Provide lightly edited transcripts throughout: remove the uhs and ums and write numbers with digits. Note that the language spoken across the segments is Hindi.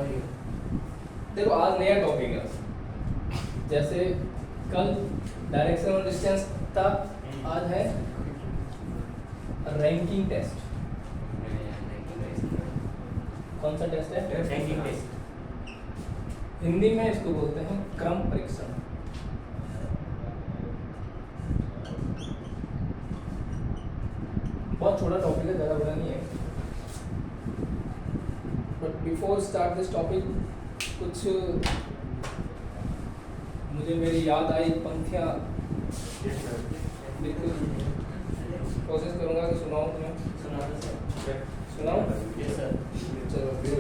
देखो आज नया टॉपिक है, जैसे कल डायरेक्शन और डिस्टेंस था, आज है रैंकिंग टेस्ट। कौन सा टेस्ट है? Ranking test. हिंदी में इसको बोलते हैं क्रम परीक्षण। बहुत छोटा टॉपिक है, ज़्यादा बड़ा नहीं है। But before start this topic कुछ मुझे मेरी याद आई पंक्तियाँ बिल्कुल कोशिश करूँगा कि सुनाऊँ तुम्हें। सुनाऊँ? चलो फिर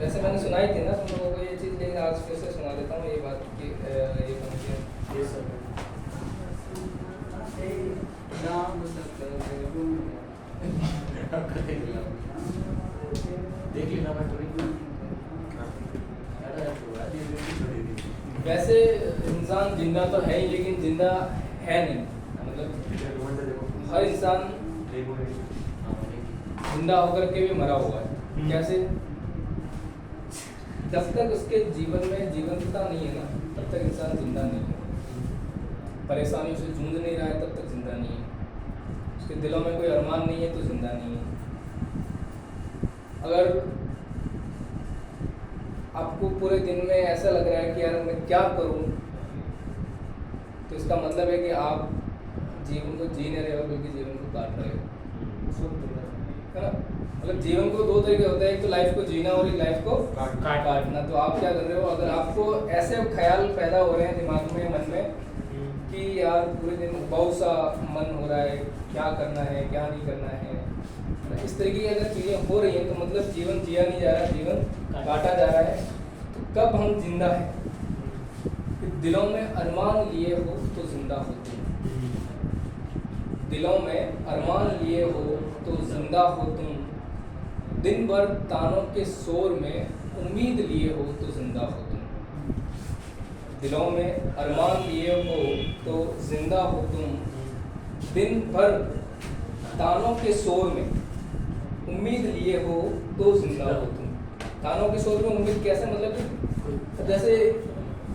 वैसे मैंने सुनाई थी ना तुम लोगों को ये चीज़, लेकिन आज फिर से सुना देता हूँ ये बात की ये पंक्तियाँ। देख लेना मैं वैसे इंसान जिंदा तो है ही, लेकिन जिंदा है नहीं। मतलब हर इंसान जिंदा होकर के भी मरा हुआ है। कैसे? जब तक उसके जीवन में जीवंतता नहीं है ना, तब तक इंसान जिंदा नहीं है। परेशानियों से जूझ नहीं रहा है तब तक जिंदा नहीं है। उसके दिलों में कोई अरमान नहीं है तो जिंदा नहीं है। अगर आपको पूरे दिन में ऐसा लग रहा है कि यार मैं क्या करूं, तो इसका मतलब है कि आप जीवन को जी नहीं रहे हो, बल्कि जीवन को काट रहे हो, है ना? मतलब जीवन को दो तरीके होते हैं, एक तो लाइफ को जीना और एक लाइफ को काटना। तो आप क्या कर रहे हो? अगर आपको ऐसे ख्याल पैदा हो रहे हैं दिमाग में, मन में कि यार पूरे दिन बहुत सा मन हो रहा है, क्या करना है क्या नहीं करना है, इस तरीके की अगर चीज़ें हो रही हैं तो मतलब जीवन जिया नहीं जा रहा, जीवन काटा जा रहा है। तो कब हम जिंदा हैं? दिलों में अरमान लिए हो तो जिंदा होते हैं। दिलों में अरमान लिए हो तो जिंदा हो तुम। दिन भर तानों के शोर में उम्मीद लिए हो तो जिंदा हो तुम। दिलों में अरमान लिए हो तो जिंदा हो तुम। दिन भर तानों के शोर में उम्मीद लिए हो तो जिंदा हो तुम। तानों के शोर में उम्मीद कैसे? मतलब जैसे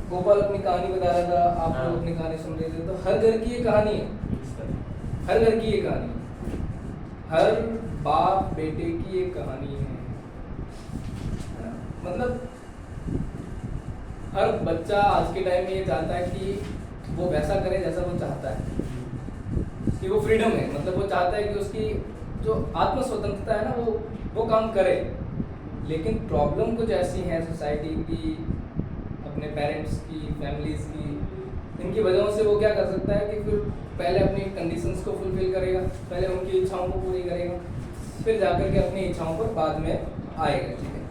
गोपाल अपनी कहानी बता रहा था, आप लोग अपनी कहानी सुन रहे थे, तो हर घर की ये कहानी है। हर घर की ये कहानी है, हर बाप बेटे की ये कहानी है। मतलब हर बच्चा आज के टाइम में ये चाहता है कि वो वैसा करे जैसा वो चाहता है, कि वो फ्रीडम है। मतलब वो चाहता है कि उसकी जो आत्म स्वतंत्रता है ना, वो काम करे। लेकिन प्रॉब्लम कुछ ऐसी हैं सोसाइटी की, अपने पेरेंट्स की, फैमिलीज की, इनकी वजहों से वो क्या कर सकता है कि फिर पहले अपनी कंडीशंस को फुलफिल करेगा, पहले उनकी इच्छाओं को पूरी करेगा, फिर जाकर के अपनी इच्छाओं पर बाद में आएगा। ठीक है,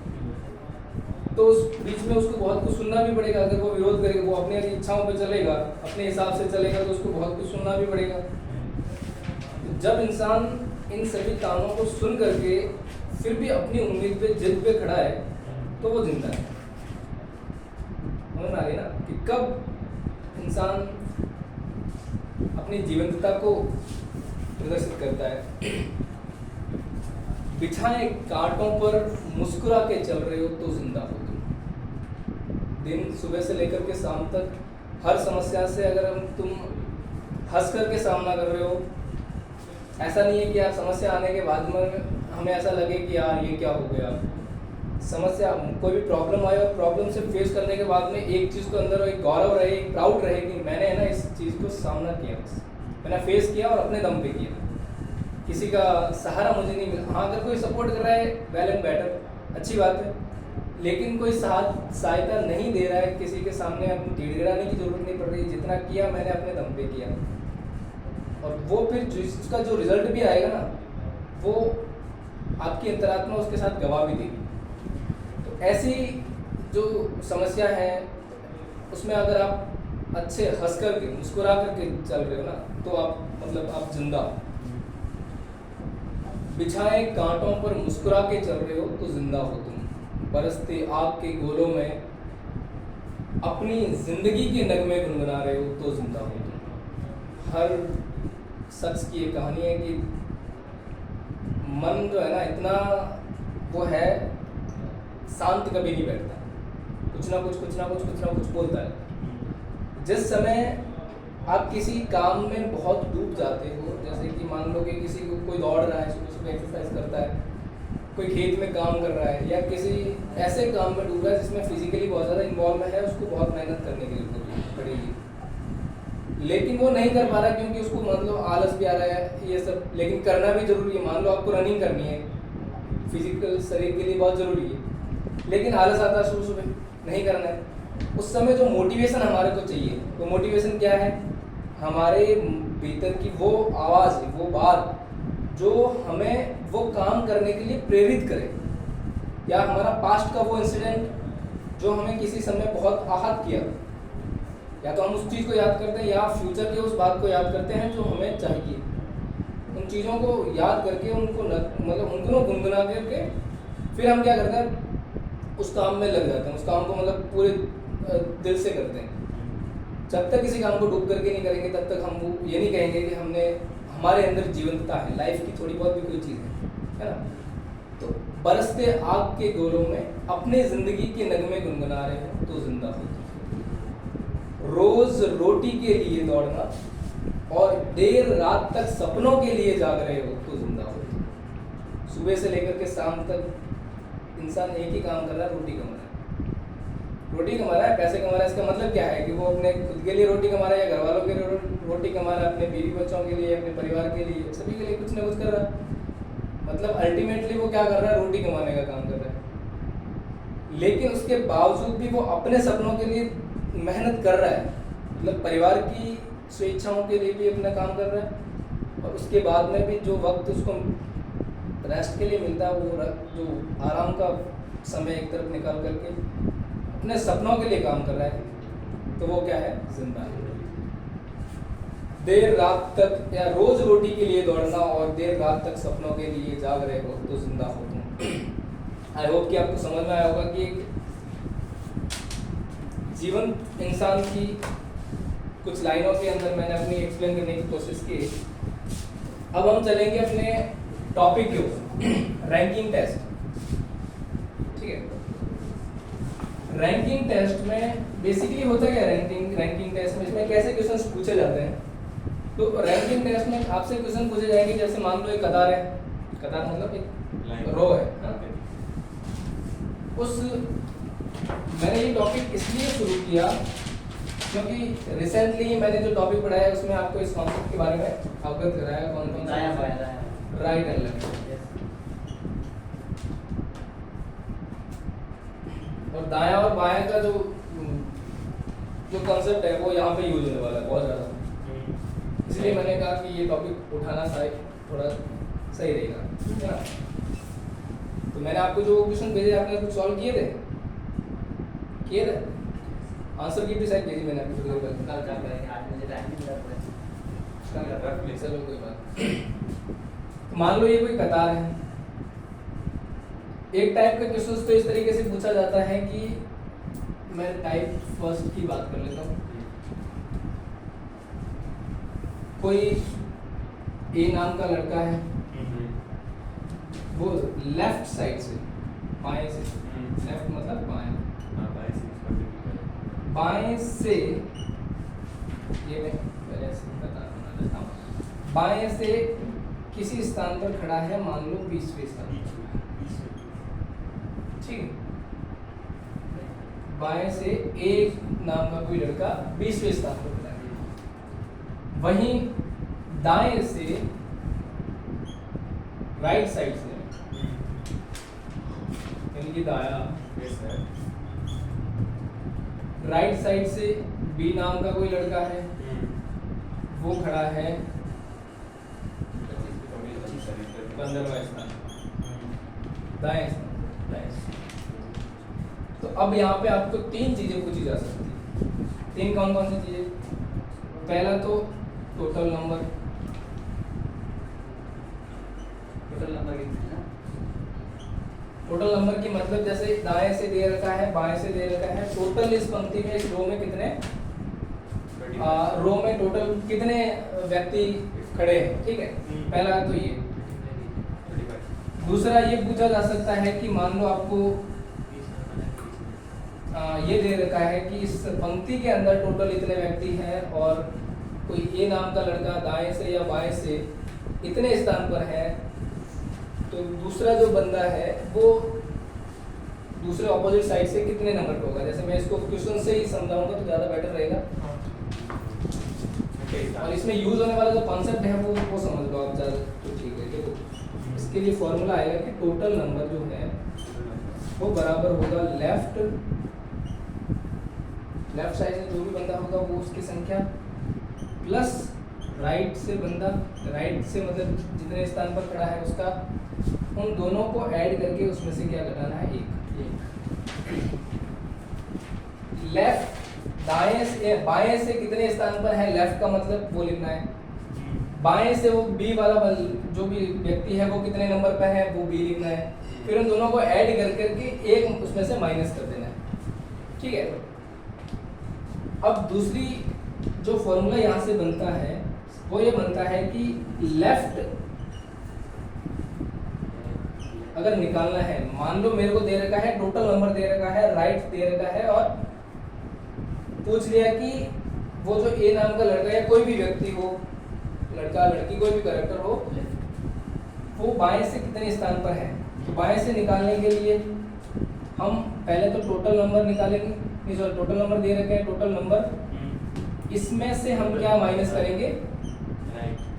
तो उस बीच में उसको बहुत कुछ सुनना भी पड़ेगा। अगर वो विरोध करेगा, वो अपनी इच्छाओं पर चलेगा, अपने हिसाब से चलेगा, तो उसको बहुत कुछ सुनना भी पड़ेगा। तो जब इंसान इन सभी कामों को सुन करके फिर भी अपनी उम्मीद पे, जिद पे खड़ा है, तो वो जिंदा है। समझ आ रही ना कि कब इंसान अपनी जीवंतता को प्रदर्शित करता है। बिछाए कांटों पर मुस्कुरा के चल रहे हो तो जिंदा हो तुम। दिन सुबह से लेकर के शाम तक हर समस्या से अगर तुम हंस करके सामना कर रहे हो, ऐसा नहीं है कि यार समस्या आने के बाद में हमें ऐसा लगे कि यार ये क्या हो गया। समस्या, कोई भी प्रॉब्लम आए और प्रॉब्लम से फेस करने के बाद में एक चीज़ को अंदर एक गौरव रहे, एक प्राउड रहे कि मैंने है ना इस चीज़ को सामना किया, मैंने फेस किया और अपने दम पे किया, किसी का सहारा मुझे नहीं मिला। हाँ, अगर कोई सपोर्ट कर रहा है वेल एंड बेटर, अच्छी बात है, लेकिन कोई सहायता नहीं दे रहा है, किसी के सामने अब गिड़गिड़ाने की जरूरत नहीं पड़ रही। जितना किया मैंने अपने दम पे किया, और वो फिर जिसका जो रिजल्ट भी आएगा ना, वो आपकी अंतरात्मा उसके साथ गवाह भी देगी। तो ऐसी जो समस्या है उसमें अगर आप अच्छे हंस करके, मुस्कुरा करके चल रहे हो ना, तो आप मतलब आप जिंदा। बिछाए कांटों पर मुस्कुरा के चल रहे हो तो जिंदा हो तुम। बरसते आग के गोलों में अपनी जिंदगी के नगमे गुनगुना रहे हो तो जिंदा हो तुम। हर शख्स की ये कहानी है कि मन जो है ना, इतना वो है शांत कभी नहीं बैठता, कुछ ना कुछ बोलता है। जिस समय आप किसी काम में बहुत डूब जाते हो, जैसे कि मान लो कि किसी को कोई दौड़ रहा है, सुबह सुबह एक्सरसाइज करता है, कोई खेत में काम कर रहा है, या किसी ऐसे काम में डूब रहा है जिसमें फिजिकली बहुत ज़्यादा इन्वॉल्व है, उसको बहुत मेहनत करने की जरूरत पड़ेगी, लेकिन वो नहीं कर पा रहा क्योंकि उसको मतलब आलस भी आ रहा है, ये सब, लेकिन करना भी जरूरी है। मान लो आपको रनिंग करनी है, फिजिकल शरीर के लिए बहुत ज़रूरी है, लेकिन आलस आता है, सुबह सुबह नहीं करना है। उस समय जो मोटिवेशन हमारे को चाहिए, वो मोटिवेशन क्या है? हमारे भीतर की वो आवाज़ है, वो बात जो हमें वो काम करने के लिए प्रेरित करे, या हमारा पास्ट का वो इंसिडेंट जो हमें किसी समय बहुत आहत किया, या तो हम उस चीज़ को याद करते हैं या फ्यूचर के उस बात को याद करते हैं जो हमें चाहिए। उन चीज़ों को याद करके उनको मतलब उनको गुनगुना करके फिर हम क्या करते हैं, उस काम में लग जाते हैं, उस काम को मतलब पूरे दिल से करते हैं। जब तक किसी काम को डूब करके नहीं करेंगे तब तक हम वो ये नहीं कहेंगे कि हमारे अंदर जीवंतता है, लाइफ की थोड़ी बहुत भी कोई चीज़ है ना। तो बरसते आग के गोलों में अपने ज़िंदगी के नगमे गुनगुना रहे हो तो जिंदा हो। रोज रोटी के लिए दौड़ना और देर रात तक सपनों के लिए जाग रहे हो तो जिंदा हो। सुबह से लेकर के शाम तक इंसान एक ही काम कर रहा है, रोटी कमा रहा है, रोटी कमा रहा है, पैसे कमा रहा है। इसका मतलब क्या है कि वो अपने खुद के लिए रोटी कमा रहा है या घर वालों के लिए रोटी कमा रहा है, अपने बीवी बच्चों के लिए, अपने परिवार के लिए, सभी के लिए कुछ ना कुछ कर रहा है। मतलब अल्टीमेटली वो क्या कर रहा है? रोटी कमाने का काम कर रहा है, लेकिन उसके बावजूद भी वो अपने सपनों के लिए मेहनत कर रहा है, मतलब परिवार की स्वेच्छाओं के लिए भी अपना काम कर रहा है, और उसके बाद में भी जो वक्त उसको रेस्ट के लिए मिलता है, वो जो आराम का समय एक तरफ निकाल करके अपने सपनों के लिए काम कर रहा है, तो वो क्या है? जिंदा है। देर रात तक या रोज रोटी के लिए दौड़ना और देर रात तक सपनों के लिए जाग रहे हो तो जिंदा हो तुम। आई होप कि आपको समझ में आया होगा कि जीवन इंसान की कुछ लाइनों के अंदर मैंने अपनी एक्सप्लेन करने की कोशिश की। अब हम चलेंगे अपने टॉपिक के ऊपर, रैंकिंग टेस्ट। ठीक है, रैंकिंग टेस्ट में बेसिकली होता क्या? रैंकिंग टेस्ट में इसमें कैसे क्वेश्चंस पूछे जाते हैं? तो रैंकिंग टेस्ट में आपसे क्वेश्चन पूछे जाएंगे, जैसे मान लो एक कतार है, कतार मतलब एक रो है, उस मैंने ये टॉपिक इसलिए शुरू किया क्योंकि रिसेंटली मैंने जो टॉपिक पढ़ाया है उसमें आपको इस कॉन्सेप्ट के बारे में अवगत कराया। कौन सा? Right and left. और दायां और बायां का जो कॉन्सेप्ट है वो यहाँ पे यूज होने वाला है बहुत ज़्यादा, इसलिए मैंने कहा कि ये टॉपिक उठाना शायद थोड़ा सही रहेगा, है ना। तो मैंने आपको जो क्वेश्चन भेजे, आपने कुछ सॉल्व किए थे? आंसर की भी शायद भेजी मैंने आपको। चलो कोई बात। मान लो ये कोई कतार है, एक टाइप का क्वेश्चन तो इस तरीके से पूछा जाता है कि मैं टाइप फर्स्ट की बात कर लेता हूँ। कोई ए नाम का लड़का है, वो लेफ्ट साइड से, बाएं से, लेफ्ट मतलब बाएं, बाएं से, ये मैं पहले से बता देता हूँ, बाएं से किसी स्थान पर खड़ा है, मान लो 20वें स्थान पर, ठीक है। बाएं से एक नाम का कोई लड़का 20वें स्थान पर खड़ा है। वहीं दाएं से, राइट साइड से, यानी कि दाया, राइट साइड से बी नाम का कोई लड़का है, वो खड़ा है 15वां स्थान, दाएं स्थान। तो अब यहाँ पे आपको 3 चीजें पूछी जा सकती है। 3 कौन कौन सी चीजें? पहला तो टोटल नंबर, टोटल नंबर की मतलब जैसे दाएं से दे रखा है, बाएं से दे रखा है, टोटल इस पंक्ति में, इस रो में कितने रो में टोटल कितने व्यक्ति खड़े हैं, ठीक है। पहला तो ये। दूसरा ये पूछा जा सकता है कि मान लो आपको ये दे रखा है कि इस पंक्ति के अंदर टोटल इतने व्यक्ति हैं और कोई ए नाम का लड़का दाएं से या बाएं से इतने स्थान पर है, तो दूसरा जो बंदा है वो दूसरे ऑपोजिट साइड से कितने नंबर पे होगा। जैसे मैं इसको क्वेश्चन से ही समझाऊंगा तो ज़्यादा बेटर रहेगा। और इसमें यूज होने वाला जो कॉन्सेप्ट है वो समझ लो आप ज़्यादा, तो ठीक है। देखो इसके लिए फॉर्मूला आएगा कि टोटल नंबर जो है वो बराबर होगा लेफ्ट साइड से जो भी बंदा होगा वो उसकी संख्या प्लस राइट से बंदा, राइट से मतलब जितने स्थान पर खड़ा है उसका, उन दोनों को ऐड करके उसमें से क्या घटाना है, एक। लेफ्ट दाएं से बाएं से कितने स्थान पर है, लेफ्ट का मतलब वो लिखना है। बाएं से वो बी वाला जो भी व्यक्ति है वो कितने नंबर पर है वो बी लिखना है। फिर उन दोनों को ऐड कर करके एक उसमें से माइनस कर देना है, ठीक है। अब दूसरी जो फॉर्मूला यहाँ से बनता है वो ये बनता है कि लेफ्ट अगर निकालना है, मान लो मेरे को दे रखा है टोटल नंबर दे रखा है, राइट दे रखा है और पूछ लिया कि वो जो ए नाम का लड़का या कोई भी व्यक्ति हो, लड़का लड़की कोई भी कैरेक्टर हो, वो बाएं से कितने स्थान पर है। तो बाएं से निकालने के लिए हम पहले तो टोटल नंबर निकालेंगे, टोटल नंबर दे रखे हैं, टोटल नंबर इसमें से हम क्या माइनस करेंगे,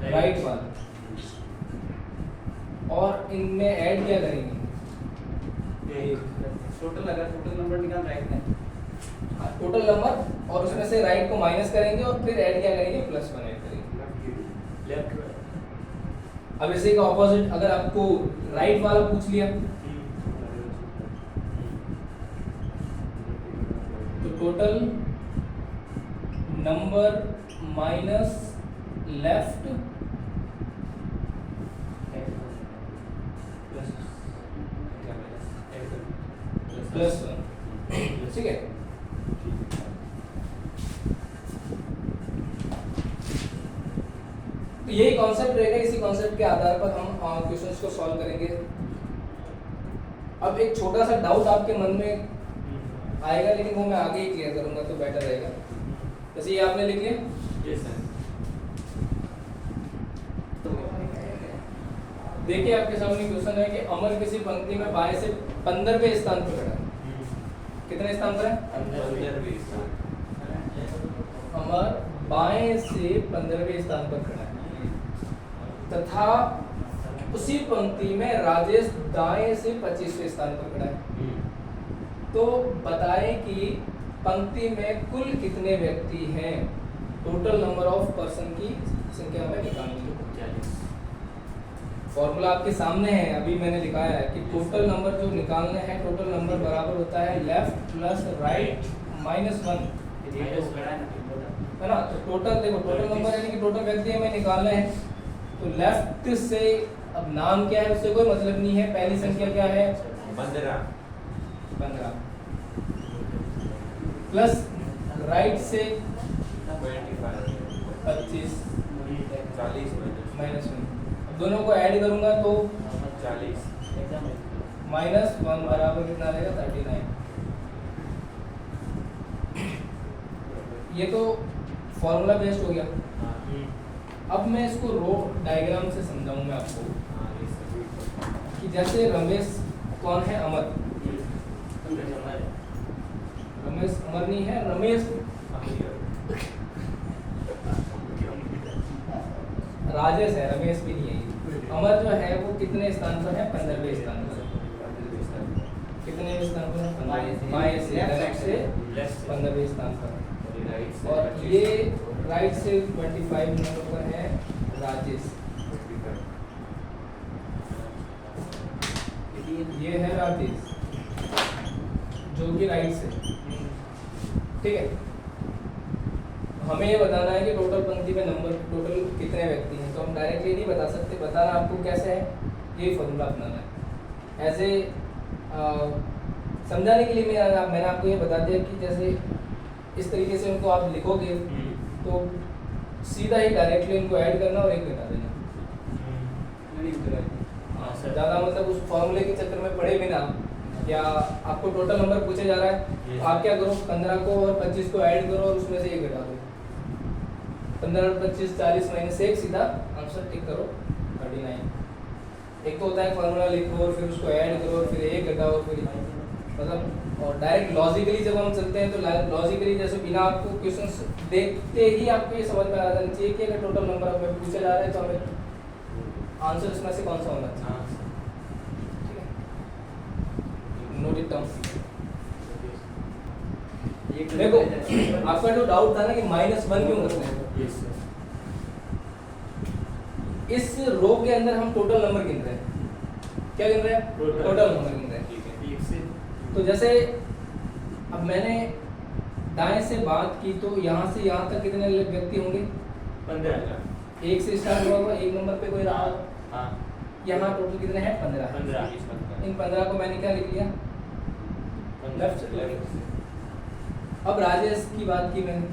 राइट वाला, और इनमें ऐड क्या करेंगे, टोटल। अगर टोटल नंबर निकाल राइट है, टोटल नंबर और उसमें से राइट को माइनस करेंगे और फिर ऐड क्या करेंगे, प्लस वन ऐड करेंगे। लेफ्ट। अब इसी का ऑपोजिट अगर आपको राइट वाला पूछ लिया तो total number minus left plus one, ठीक है। तो यही कॉन्सेप्ट रहेगा, इसी कॉन्सेप्ट के आधार पर हम क्वेश्चंस को सॉल्व करेंगे। अब एक छोटा सा डाउट आपके मन में आएगा, लेकिन वो मैं आगे ही क्लियर करूंगा तो बेटर रहेगा। जैसे ये आपने लिख लिया, यस सर। देखिए आपके सामने क्वेश्चन है कि अमर किसी पंक्ति में बाएं से 15वें स्थान पर खड़ा है। कितने स्थान पर है, 15वें स्थान। अमर बाएं से 15वें स्थान पर खड़ा है तथा उसी पंक्ति में राजेश दाएं से 25वें स्थान पर खड़ा है। तो बताएं कि पंक्ति में कुल कितने व्यक्ति हैं, टोटल नंबर ऑफ पर्सन की संख्या में निकालनी है। फॉर्मूला आपके सामने है, अभी मैंने दिखाया है कि टोटल नंबर जो निकालने हैं, टोटल नंबर बराबर होता है left plus right minus one, है ना। तो टोटल देखो, टोटल नंबर यानी कि टोटल व्यक्ति हमें निकालने हैं। तो लेफ्ट से अब नाम क्या है उससे कोई मतलब नहीं है, पहली संख्या क्या है 15 प्लस राइट से 25 माइनस वन, दोनों को ऐड करूंगा तो 40 माइनस वन बराबर कितना रहेगा 39। ये तो फॉर्मूला बेस्ड हो गया। अब मैं इसको रो डायग्राम से समझाऊंगा आपको कि जैसे रमेश कौन है, अमर। रमेश अमर नहीं है, रमेश राजेश है, रमेश भी नहीं है। अमर जो है वो कितने स्थान पर है, 15वें स्थान पर। कितने स्थान पर है, बाएं से लेफ्ट से 15वें स्थान पर। और ये राइट से 25 नंबर पर है राजेश, ये है राजेश जो कि राइट से, ठीक है। हमें ये बताना है कि टोटल पंक्ति में नंबर टोटल कितने व्यक्ति हैं। तो हम डायरेक्टली नहीं बता सकते, बताना आपको कैसे है, ये फॉर्मूला अपनाना है। ऐसे समझाने के लिए मैंने आपको ये बता दिया कि जैसे इस तरीके से उनको आप लिखोगे तो सीधा ही डायरेक्टली इनको ऐड करना और एक घटा देना। ज़्यादा मतलब उस फॉर्मूले के चक्कर में पड़े बिना या आपको टोटल नंबर पूछा जा रहा है Yes. तो आप क्या करो 15 को और 25 को ऐड करो और उसमें से 1 घटा दो 15 और 25 40 माइनस 1 सीधा आंसर टिक करो 39। एक तो होता है फॉर्मूला लिखो और फिर उसको ऐड करो और फिर 1 घटाओ फिर मतलब और डायरेक्ट लॉजिकली जब हम चलते हैं तो लॉजिकली जैसे बिना आपको क्वेश्चंस देखते ही आपको ये समझ में आ जाना चाहिए कि अगर टोटल नंबर हमें पूछा जा रहा है तो हमें आंसर इसमें से कौन सा होना चाहिए। हाँ सर। ठीक है, नोट इट डाउन। देखो आपका जो डाउट था ना कि -1 क्यों करते हैं, Yes sir. इस रो के अंदर हम टोटल नंबर गिन रहे हैं। क्या गिन रहे हैं? Total. टोटल नंबर गिन रहे हैं। ठीक है। एक से तो जैसे अब मैंने दाएं से बात की तो यहाँ से यहाँ तक कितने व्यक्ति होंगे? 15 1 से स्टार्ट हुआ होगा, एक नंबर पे कोई रहा होगा। हाँ यहाँ टोटल कितने हैं? 15। 15 इन 15 को मैंने क्या लिख लिया? Left से। अब राजेश की बात की मैंने,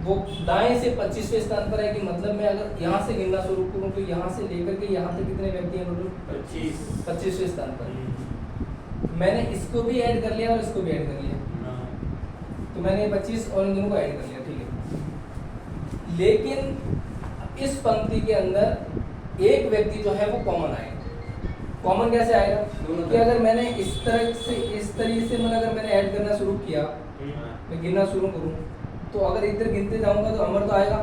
वो दाएं से 25वें स्थान पर है कि मतलब मैं अगर यहाँ से गिनना शुरू करूँ तो यहाँ से लेकर के यहाँ तक कितने व्यक्ति हैं टोटल? 25वें स्थान पर। मैंने इसको भी ऐड कर लिया और इसको भी ऐड कर लिया, तो मैंने 25 और इन दोनों को ऐड कर लिया। ठीक है, लेकिन इस पंक्ति के अंदर एक व्यक्ति जो है वो कॉमन आएगा। कॉमन कैसे आएगा? कि अगर मैंने इस तरीके से मतलब अगर मैंने ऐड करना शुरू किया, मैं गिनना शुरू करूँ तो अगर इधर गिनते जाऊंगा तो अमर तो आएगा,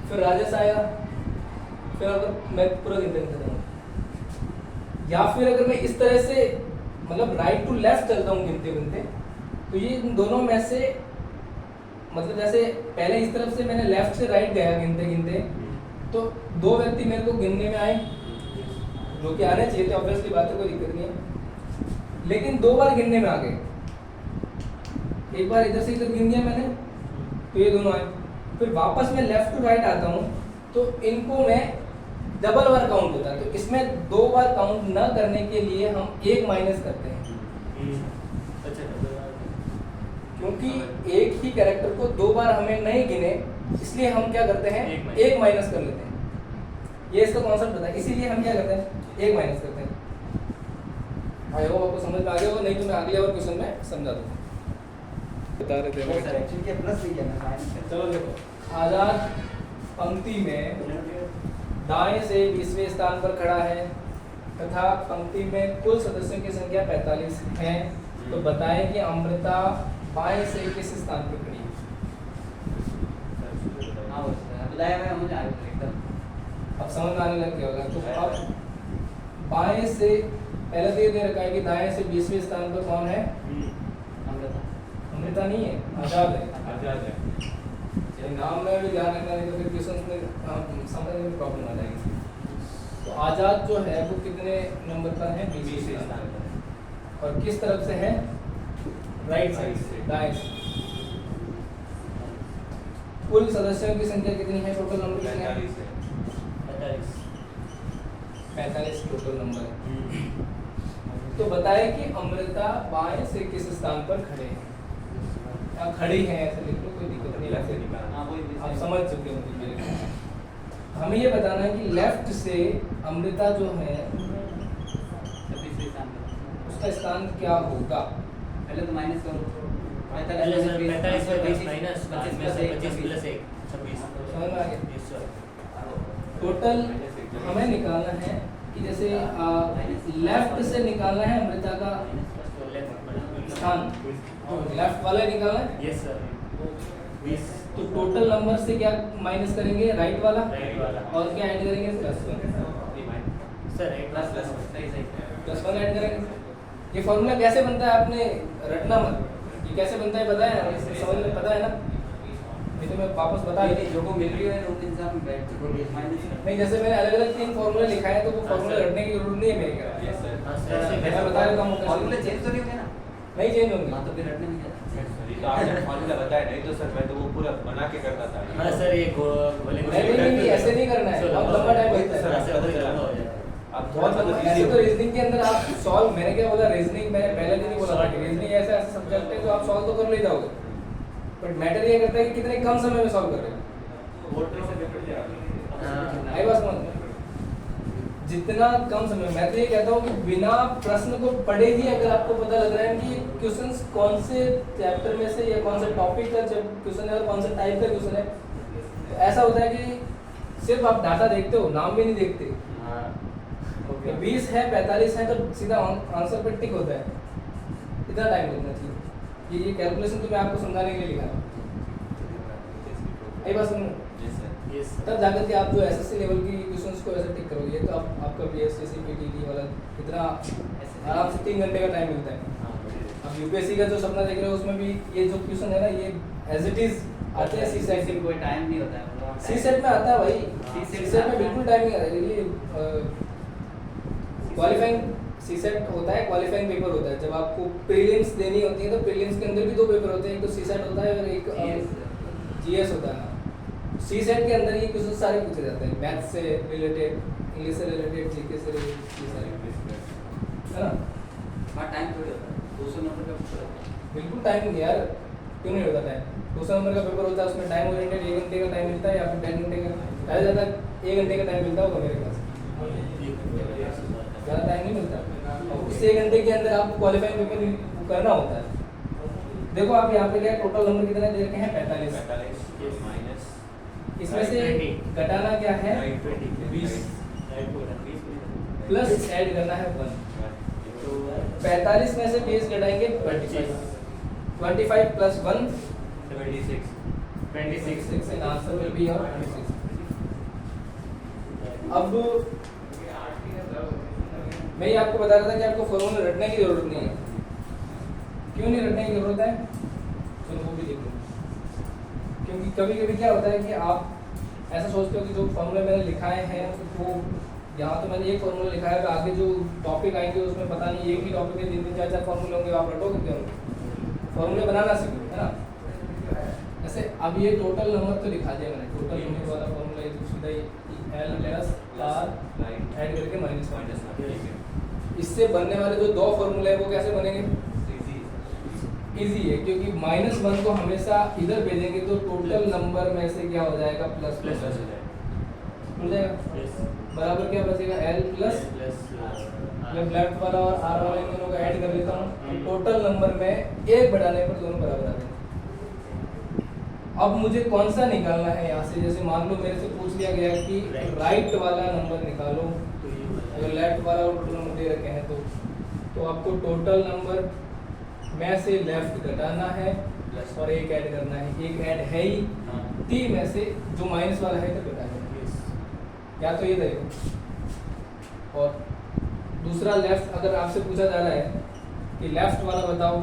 फिर राजेश आएगा, फिर अगर मैं पूरा गिनते जाऊंगा, या फिर अगर मैं इस तरह से मतलब राइट टू लेफ्ट चलता हूँ गिनते गिनते तो ये इन दोनों में से मतलब जैसे पहले इस तरफ से मैंने लेफ्ट से राइट गया गिनते गिनते तो 2 व्यक्ति मेरे को गिनने में आए जो कि आने चाहिए थे, ऑब्वियसली बात है, कोई दिक्कत नहीं है, लेकिन 2 बार गिनने में आ गए। एक बार इधर से इधर गिन दिया मैंने तो ये दोनों आए, फिर वापस मैं लेफ्ट टू राइट आता हूँ तो इनको मैं डबल बार काउंट होता है, तो इसमें 2 बार काउंट न करने के लिए हम 1 माइनस करते हैं, क्योंकि एक ही कैरेक्टर को 2 बार हमें नहीं गिने इसलिए हम क्या करते हैं 1 माइनस कर लेते हैं। ये इसका कॉन्सेप्ट होता है, इसीलिए हम क्या करते हैं 1 माइनस करते हैं। आई होप आपको समझ में आ गया होगा, नहीं तो मैं अगले और क्वेश्चन में समझा दूँ। बता रहे थे चलो देखो, आजाद पंक्ति में दाएं से 20वें स्थान पर खड़ा है तथा पंक्ति में कुल सदस्यों की संख्या 45 है, तो बताएं कि अमृता बाएं से किस स्थान पर खड़ी है। अब समझ में आने लग गया होगा। तो अब बाएं से पहले तो ये दे रखा है कि दाएं से 20वें स्थान पर कौन है? अमृता नहीं है, आजाद है। नाम में भी ध्यान रखना, नहीं तो फिर क्वेश्चन में समझने में प्रॉब्लम आ जाएगी। तो आजाद जो है वो कितने नंबर पर है? 20वें स्थान पर। और किस तरफ से है? राइट साइड से, दाएं से। कुल सदस्यों की संख्या कितनी है? टोटल नंबर कितने हैं? 45 टोटल नंबर है। तो बताए कि अमृता बाएं से किस स्थान पर खड़े हैं, या खड़ी हैं, ऐसे लिख लो, कोई दिक्कत नहीं है, आप समझ चुके होंगे। हमें ये बताना है कि लेफ्ट से अमृता जो है उसका स्थान क्या होगा। पहले तो माइनस करो, पहले सर 45 से 20 माइनस 25 में से 25 प्लस 1 26। समझ में आ गया? Yes sir. टोटल हमें निकालना है कि जैसे लेफ्ट से निकालना है अमृता का स्थान, तो लेफ्ट वाला निकालना है। यस सर 20 तो टोटल नंबर से क्या माइनस करेंगे? राइट वाला, राइट वाला और क्या ऐड करेंगे? +1। सर राइट +1 ऐड करेंगे। ये फॉर्मूला कैसे बनता है आपने रटना मत, ये कैसे बनता है पता है, समझ में पता है ना? नहीं तो मैं वापस बता देती जो को मिल रही है उनके हिसाब में बैठ चुके माइनस नहीं, जैसे मैंने अलग अलग 3 फॉर्मूले लिखा है तो वो फॉर्मूला रटने की जरूरत नहीं है मेरे का। Yes sir. हां सर मैं बता देता हूँ फॉर्मूले चेंज तो नहीं होंगे ना? नहीं चेंज होंगे। हाँ तो फिर रटने में क्या? ये तो आपने फॉर्मूला बताया, नहीं तो सर मैं तो वो पूरा बना के करता था। हां सर ये बोले नहीं ऐसे नहीं करना है, बहुत लंबा टाइम लगता है। सर बहुत लंबा हो जाएगा। आप बहुत लंबा, ऐसे तो रीजनिंग के अंदर आप सॉल्व, मैंने क्या बोला रीजनिंग, मैंने पहले दिन ही बोला था कि रीजनिंग ऐसे ऐसे सब्जेक्ट है जो आप सॉल्व तो कर ले जाओगे, बट मैटर ये करता है कि कितने कम समय में सॉल्व कर रहे हो। बोर्ड से पेपर ले आ आई बात समझ में? जितना कम समय, मैं तो ये कहता हूँ कि बिना प्रश्न को पढ़े ही अगर आपको पता लग रहा है कि क्वेश्चंस कौन से चैप्टर में से या कौन से टॉपिक का क्वेश्चन है और कौन से टाइप का क्वेश्चन है, तो ऐसा होता है कि सिर्फ आप डाटा देखते हो, नाम भी नहीं देखते। हाँ 20 है 45 है तो सीधा आंसर पर टिक होता है, इतना टाइम लगना चाहिए। ये कैलकुलेशन तो मैं आपको समझाने के लिए लिखा है। यही बात सुनो, यस तब जाकर के आप जो एसएससी लेवल की क्वेश्चंस को ऐसे टिक करोगे तो आपका बीएससी पीटीटी वाला कितना आराम से 3 घंटे का टाइम मिलता है। अब यूपीएससी का जो सपना देख रहे हो उसमें भी ये जो क्वेश्चन है ना, ये एज इट इज आते हैं। सी सेट किसी को कोई टाइम नहीं होता है, सी सेट में आता है भाई, सी सेट में बिल्कुल टाइमिंग आता है। ये क्वालिफाइंग सी सेट होता है, क्वालिफाइंग पेपर होता है। जब आपको प्रीलिम्स देनी होती है तो प्रीलिम्स के अंदर भी 2 पेपर होते हैं, एक तो सी सेट होता है और एक जीएस होता है। सी सेट के अंदर ये क्वेश्चन सारे पूछे जाते हैं, मैथ्स से रिलेटेड, इंग्लिश से रिलेटेड, जीके से रिलेटेड, ये सारे, है ना। हाँ टाइम थोड़ी होता है, 200 नंबर का पेपर होता है। बिल्कुल टाइम नहीं यार, क्यों नहीं होता टाइम? 200 नंबर का पेपर होता है, उसमें टाइम ओरिएंटेड 1 घंटे का टाइम मिलता है या फिर 10 घंटे का, ज़्यादा से ज़्यादा 1 घंटे का टाइम मिलता होगा मेरे ख्याल से, ज़्यादा टाइम नहीं मिलता। और उस 1 घंटे के अंदर आपको क्वालिफाइंग पेपर करना होता है। देखो आप यहाँ पे क्या टोटल नंबर कितने दे रखे हैं? 45 माइनस इसमें से घटाना क्या है? 20 प्लस ऐड करना है 1। तो 45 में से 20 घटाएंगे 25 plus 1 26 and answer will be your 26। अब मैं ये आपको बता रहा था कि आपको फॉर्मूला रटने की जरूरत नहीं है। क्यों नहीं रटने की जरूरत है? तो वो भी देखो, क्योंकि कभी कभी क्या होता है कि आप ऐसा सोचते हो कि जो फॉर्मूले मैंने लिखाए हैं वो यहाँ तो मैंने एक फॉर्मूला लिखा है, तो आगे जो टॉपिक आएंगे उसमें पता नहीं एक ही टॉपिक के 3 4 फॉर्मूले होंगे, आप रटोगे क्यों? फॉर्मूले बनाना सीखो, है ना। ऐसे अब ये टोटल नंबर तो लिखा दिया मैंने, टोटल नंबर वाला फॉर्मूला ये तो सीधा एल प्लस आर ऐड करके माइनस। इससे बनने वाले जो 2 फॉर्मूले हैं वो कैसे बनेंगे? इजी है, क्योंकि -1 को हमेशा इधर भेजेंगे तो टोटल नंबर में से क्या हो जाएगा? प्लस प्लस हो जाएगा। बराबर क्या बचेगा? एल प्लस मैं लेफ्ट वाला और आर वाला इन दोनों को ऐड कर लेता हूँ, टोटल नंबर में 1 बढ़ाने पर दोनों बराबर आ जाएंगे। अब मुझे कौन सा निकालना है यहाँ से? जैसे मान लो मेरे से पूछ लिया गया कि राइट वाला नंबर निकालो, अगर लेफ्ट वाला और टोटल नंबर दे रखे हैं तो आपको टोटल नंबर में से लेफ्ट घटाना है और 1 ऐड करना है। 1 ऐड है ही, 3 में से जो माइनस वाला है तो घटाना है। या तो ये रहेगा। और दूसरा लेफ्ट, अगर आपसे पूछा जा रहा है कि लेफ्ट वाला बताओ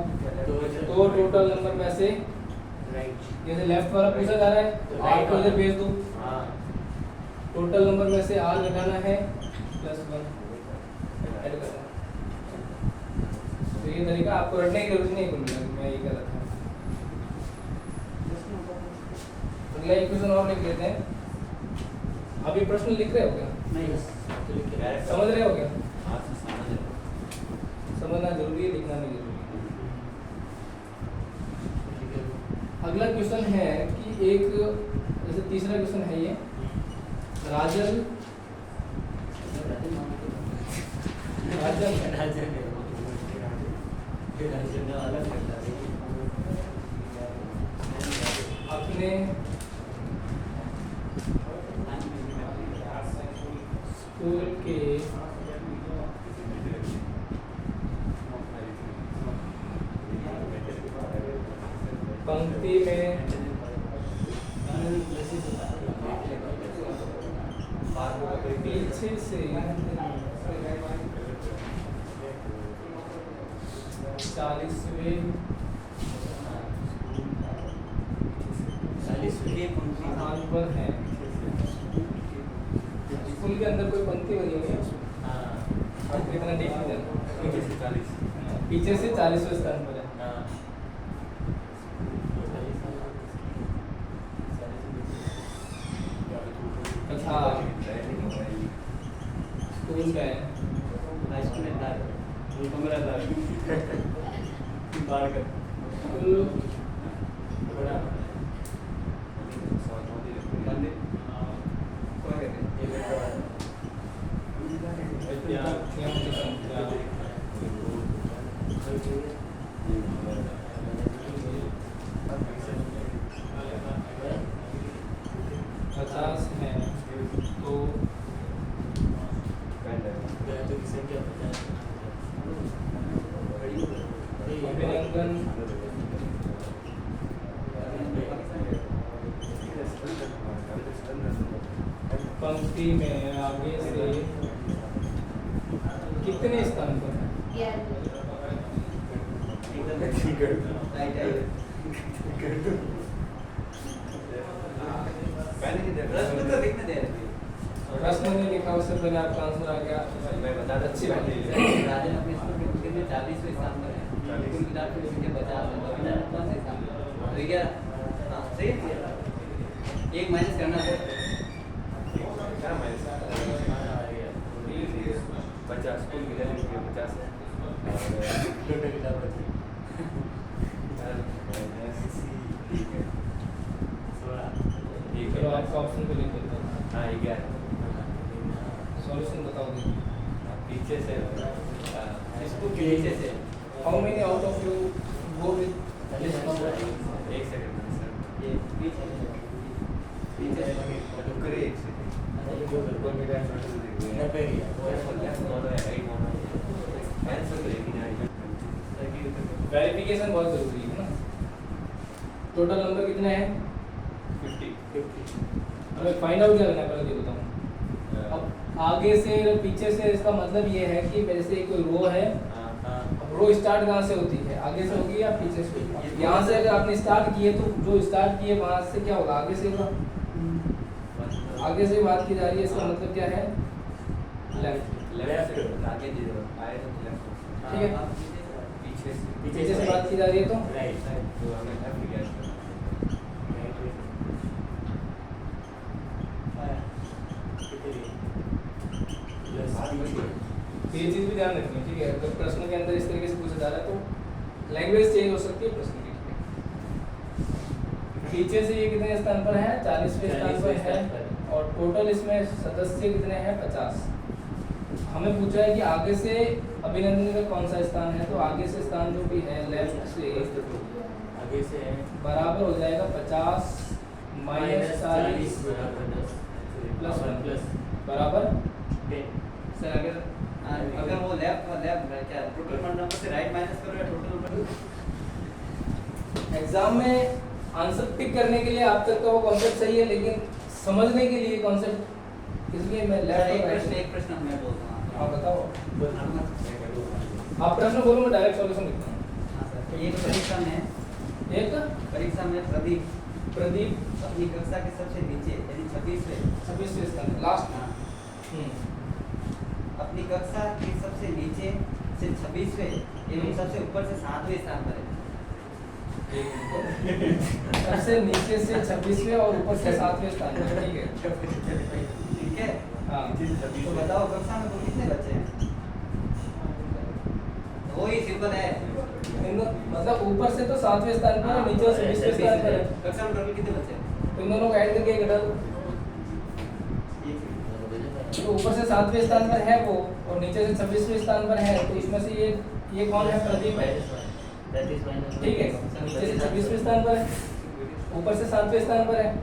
तो टोटल नंबर में से जैसे लेफ्ट वाला पूछा जा रहा है तो आर को इधर भेज दो, टोटल नंबर में से आर घटाना है प्लस 1 ऐड करना है। तो ये तरीका आपको रटने की जरूरत नहीं है, मैं ये कह रहा था। अगला इक्वेशन और लिख लेते हैं। आप ये प्रश्न लिख रहे हो क्या? नहीं समझ रहे हो क्या? हाँ समझ रहे हो। समझना जरूरी है, लिखना नहीं जरूरी। अगला क्वेश्चन है कि एक, जैसे तीसरा क्वेश्चन है ये, राजन अपने स्कूल के पंक्ति में पीछे से 40वें स्थान पर है। स्कूल के अंदर कोई पंक्ति बनी हुई है, कितना डीप में जाना, पीछे से 40वें स्थान पर है। अच्छा स्कूल का है, हाई स्कूल में था, वो कमरा था, बाहर का स्कूल बड़ा मंदिर, कौन कहते हैं? अभिनंदन पंक्ति में आगे से कितने स्थान पर है? प्रश्न तो लिखने दे रहे प्रश्न नहीं लिखा, उससे पहले आपका आंसर आ गया। मैं बता दूं, अच्छी बात है। राजन अपने स्कूल के मुश्किल में 40वें स्थान पर है, कुल मिला के उसके 50 है, बबीता कौन से स्थान पर? तो 11। हाँ सही है, 1 माइनस करना है। क्या मैं 50 कुल मिला के 50 है चलो आपका ऑप्शन को लिख देता हूँ। हाँ 11 सॉल्यूशन बताओ दीजिए। पीछे से स्कूल के नीचे से how many out of you go with this number? एक सेकंड सर, ये पीछे पीछे से टुकड़े एक वेरिफिकेशन बहुत जरूरी है ना। टोटल नंबर कितने हैं? 50 हमें फाइंड आउट क्या करना है पहले ये बताऊँ। अब आगे से और पीछे से इसका मतलब ये है कि जैसे कोई रो है, अब रो स्टार्ट कहाँ से होती है? आगे से होगी या पीछे से? यहाँ से अगर आपने स्टार्ट किए तो जो स्टार्ट किए वहाँ से क्या होगा? आगे से होगा। आगे से बात की जा रही है, इसका मतलब क्या है? लेफ्ट। आगे दे दो, आए तो लेफ्ट, ठीक है। पीछे से पीछे से बात की जा रही है तो राइट तो हमें लेफ्ट गैस ये चीज़ भी ध्यान रखनी है, ठीक है। अगर प्रश्न के अंदर इस तरीके से पूछा जा रहा है तो लैंग्वेज चेंज हो सकती है प्रश्न की, ठीक है। पीछे से ये कितने स्थान पर है? 40वें स्थान पर है। और टोटल इसमें सदस्य कितने हैं? 50। हमें पूछा है कि आगे से अभिनंदन का कौन सा स्थान है, तो आगे से स्थान जो भी है लेफ्ट से आगे से बराबर हो जाएगा 50 माइनस 40 प्लस 1 बराबर 10। सर अगर वो लेफ्ट क्या टोटल नंबर से राइट माइनस करो या टोटल नंबर? एग्जाम में आंसर पिक करने के लिए आप तक का वो कॉन्सेप्ट सही है, लेकिन समझने के लिए कॉन्सेप्ट, इसलिए मैं एक लेफ्ट प्रश्न मैं बोलता हूँ। आप बताओ। आप प्रश्न बोलो, मैं डायरेक्ट सॉल्यूशन लिखता हूँ। हाँ सर, एक परीक्षा में प्रदीप प्रदीप अपनी कक्षा के सबसे नीचे यानी 26वें 26वें स्थान लास्ट। हाँ, अपनी कक्षा के सबसे नीचे से 26वें एवं सबसे ऊपर से 7वें स्थान पर है। सबसे नीचे से 26वें और ऊपर से 7वें स्थान पर, ठीक है। ठीक है, हाँ, तो बताओ कक्षा में कुल कितने बच्चे हैं? वो ही सिंपल है। मतलब ऊपर से तो 7वें स्थान पर है, नीचे से 26वें स्थान पर है। कक्षा में टोटल कितने बच्चे हैं? तो इन दोनों को ऐड करके घटा दो। तो ऊपर से 7वें स्थान पर है वो और नीचे से 26वें स्थान पर है, तो इसमें से ये कौन है? प्रदीप है, ठीक है। नीचे से 26वें स्थान पर है, ऊपर से 7वें स्थान पर है,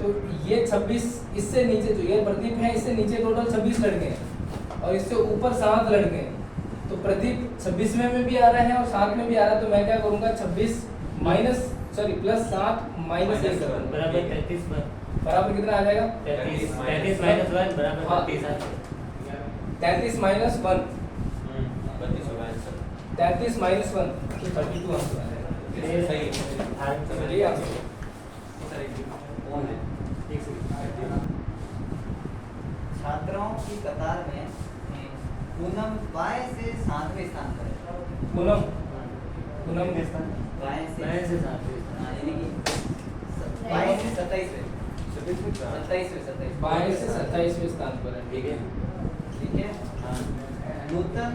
तो ये 26 इससे नीचे जो ये प्रदीप है, इससे नीचे टोटल 26 लड़के हैं और इससे ऊपर 7 लड़के हैं। तो प्रदीप 26वें में भी आ रहा है और 7 में भी आ रहा है, तो मैं क्या करूँगा? 26 प्लस 7 माइनस 1 बराबर 33 बराबर कितना आ जाएगा? 33 माइनस 1 बराबर 32 33 माइनस 1 33 माइनस 1 तो 32 आंसर आ जाएगा। सही चलिए आंसर कौन है? छात्राओं की कतार में पूनम बाएं से 7वें स्थान पर है। पूनम के स्थान बाएं से बाएं से 7वें हाँ, यानी कि बाएं से 27वें 22 से 27वें स्थान पर है, ठीक है। ठीक है। नूतन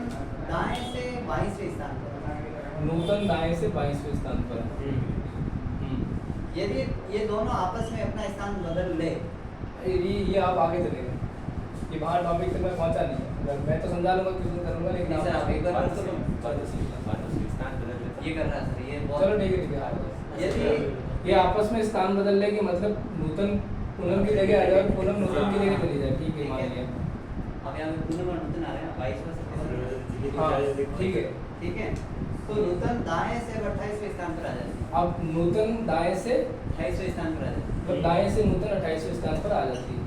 दाएं से 22वें स्थान पर है। नूतन दाएं से 22वें स्थान पर है। यदि ये दोनों आपस में अपना स्थान बदल ले, ये आप आगे चलेंगे, ये बाहर टॉपिक तक मैं पहुंचा नहीं है। अगर मैं तो समझा लूंगा, क्वेश्चन करूंगा, लेकिन नहीं सर, आप एक बार बात तो से- ये कर रहा है सर, ये बहुत चलो ठीक है, ठीक है। यदि ये आपस में स्थान बदल ले कि मतलब नूतन पूनम की जगह आ जाए, पूनम नूतन की जगह चली जाए, ठीक है, मान लिया। अब यहाँ पे पूनम और नूतन आ रहे हैं, 22वां 27वां। हाँ, ठीक है। ठीक है, तो नूतन दाएं से 28वें स्थान पर आ जाती है। अब नूतन दाएं से 28वें स्थान पर आ जाती मतलब दाएं से नूतन 28वें स्थान पर आ जाती है।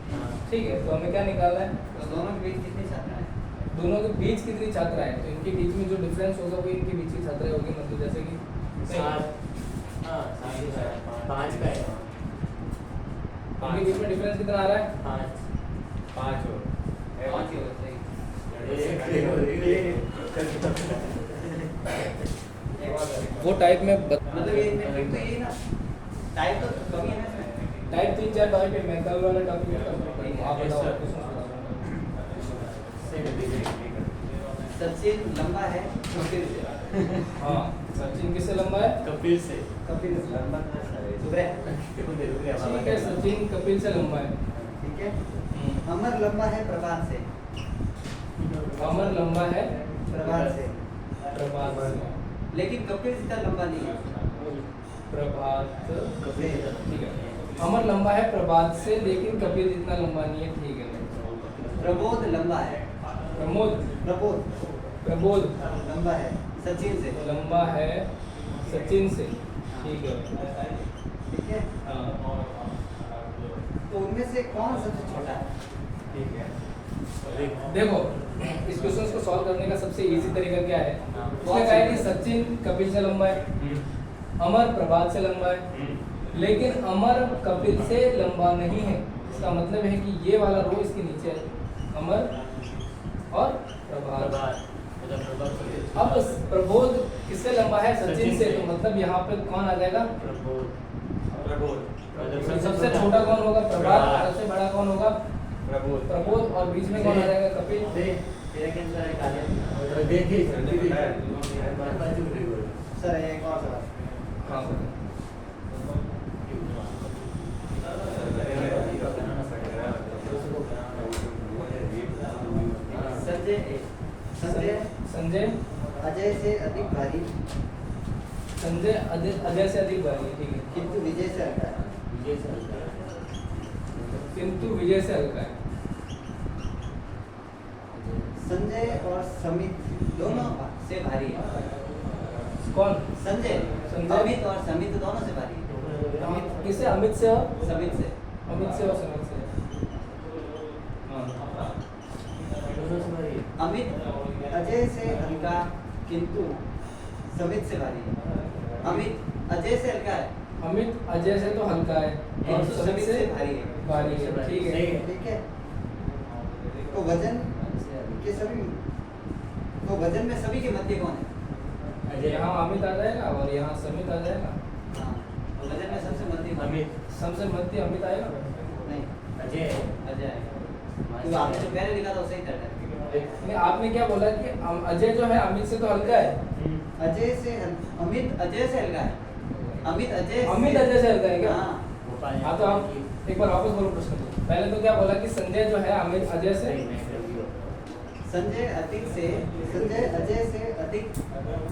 ठीक है, तो हमें क्या निकालना है? है। तो दोनों के बीच कितनी छात्राएं हैं? दोनों के बीच कितनी छात्राएं हैं? तो इनके बीच में जो डिफरेंस होगा वो इनके बीच की छात्राएं होगी, मतलब जैसे कि पाँच का है। इनके बीच में डिफरेंस कितना आ रहा है? 5 और पांच ही होते हैं। वो टाइप में मतलब ये ट्रिक तो यही ना, टाइप तो कमी है ना इसमें। टाइप 3-4 टॉपिक है, मैं कल वाला टॉपिक में आप Yes, बताओ sir. क्वेश्चन सचिन लंबा है कपिल से। हाँ, सचिन किससे लंबा है? कपिल से। कपिल से लंबा कहाँ से है? सुधरे। ठीक है, सचिन कपिल से लंबा है। ठीक है। अमर लंबा है प्रभात से। अमर लंबा है प्रभात से। प्रभात से। लेकिन कपिल जितना लंबा नहीं है। प्रभात कपिल ठीक है, अमर लंबा है प्रभात से, लेकिन कपिल जितना लंबा नहीं है। ठीक है, प्रबोध लंबा है। प्रमोद प्रबोध प्रबोध लंबा है सचिन से। लंबा है सचिन से। ठीक है, ठीक है। हाँ, तो उनमें से कौन सबसे छोटा है? ठीक है। देखो इस क्वेश्चन को सॉल्व करने का सबसे इजी तरीका क्या है? उसने कहा है कि सचिन कपिल से लंबा है, अमर प्रभात से लंबा है, लेकिन अमर कपिल से लंबा नहीं है। इसका मतलब है कि ये वाला रो इसके नीचे है, अमर और प्रभात। अब प्रबोध किससे लंबा है? सचिन से। तो मतलब यहाँ पे कौन आ जाएगा? प्रबोध। सबसे छोटा कौन होगा? प्रभात। सबसे बड़ा कौन होगा? प्रबोध। प्रबोध। और बीच में कौन आ जाएगा? कपिल। सर एक और सवाल। हाँ, संजय संजय अजय से अधिक भारी संजय अजय से अधिक भारी है। ठीक है, किंतु विजय से हल्का है। किंतु विजय से हल्का है। संजय और समित दोनों से भारी है। कौन? संजय संजय। अमित और समित दोनों से भारी है। अमित किससे? अमित से और समित से। अमित से और समित से। हाँ, अमित अजय से हल्का किंतु समित से भारी है। अमित अजय से हल्का है अमित अजय से तो हल्का है और किंतु समित से भारी है। भारी है। ठीक है, ठीक है। तो वजन के सभी तो वजन में सभी के मध्य कौन है? यहाँ अमित आ जाएगा और यहाँ समित आ जाएगा। हाँ, वजन में सबसे मध्य कौन है? अमित। सबसे मध्य अमित आएगा। नहीं, अजय। अजय आएगा। तो आपने जो पहले लिखा था वो सही था। नहीं, आपने क्या बोला कि अजय जो है अमित से तो हल्का है। अजय से अमित अजय से हल्का है। अमित अजय से हल्का है क्या? हाँ। हाँ, तो आप एक बार वापस बोलो प्रश्न को। पहले तो क्या बोला कि संजय जो है अमित अजय से। संजय अजय से अधिक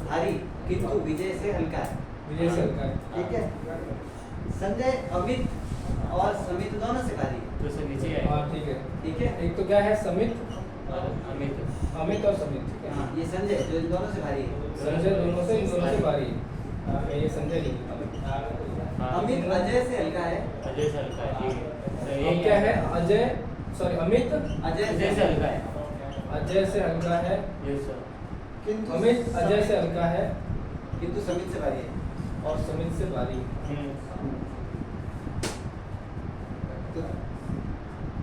भारी किंतु विजय से हल्का है। विजय से हल्का है। ठीक है। संजय अमित और समित दोनों से भारी है। तो सब नीचे है। हाँ, ठीक है। ठीक है। एक तो क्या है? समित, अमित। अमित और समित। ठीक है, हाँ, ये संजय जो इन दोनों से भारी है। संजय दोनों से इन दोनों से भारी है। ये संजय लिख दिया। अमित अजय से हल्का है। अजय से हल्का है। ठीक है, अब क्या है? अजय सॉरी अमित अजय अजय से हल्का है। अजय से हल्का है, यस सर। किंतु अमित अजय से हल्का है किंतु समित से भारी है। और समित से भारी है। तो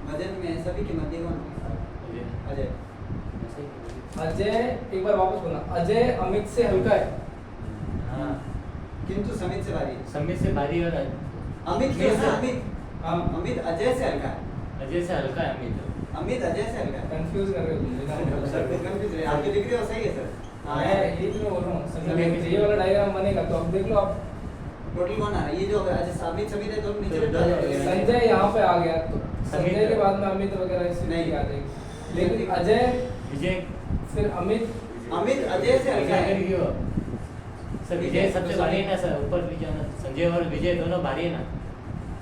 वजन में सभी के मध्य कौन है? अजय। अजय एक बार वापस बोलना। अजय अमित से हल्का है, हाँ, किंतु समित से भारी है। समित से भारी और अमित क्यों है? अमित हाँ, अमित अजय से हल्का है। अजय से हल्का है अमित। अमित अजय से हल्का है। कंफ्यूज कर रहे हो तुम। सर फिर कंफ्यूज रहे। आपकी डिग्री और सही है सर। मैं यही तो मैं बोल रहा हूँ। समझ में ये वाला डायग्राम बनेगा तो अब देख लो आप। टोटल कौन आ रहा है? ये जो अजय अमित समित है दोनों नीचे बैठ जाएंगे। संजय यहाँ पे आ गया तो समित संजय के बाद में अमित वगैरह इसमें नहीं। नहीं आ जाएगी। लेकिन अजय विजय। फिर अमित अमित अजय से हल्का है। सर विजय सबसे भारी है ना सर, ऊपर विजय ना, संजय और विजय दोनों भारी है ना।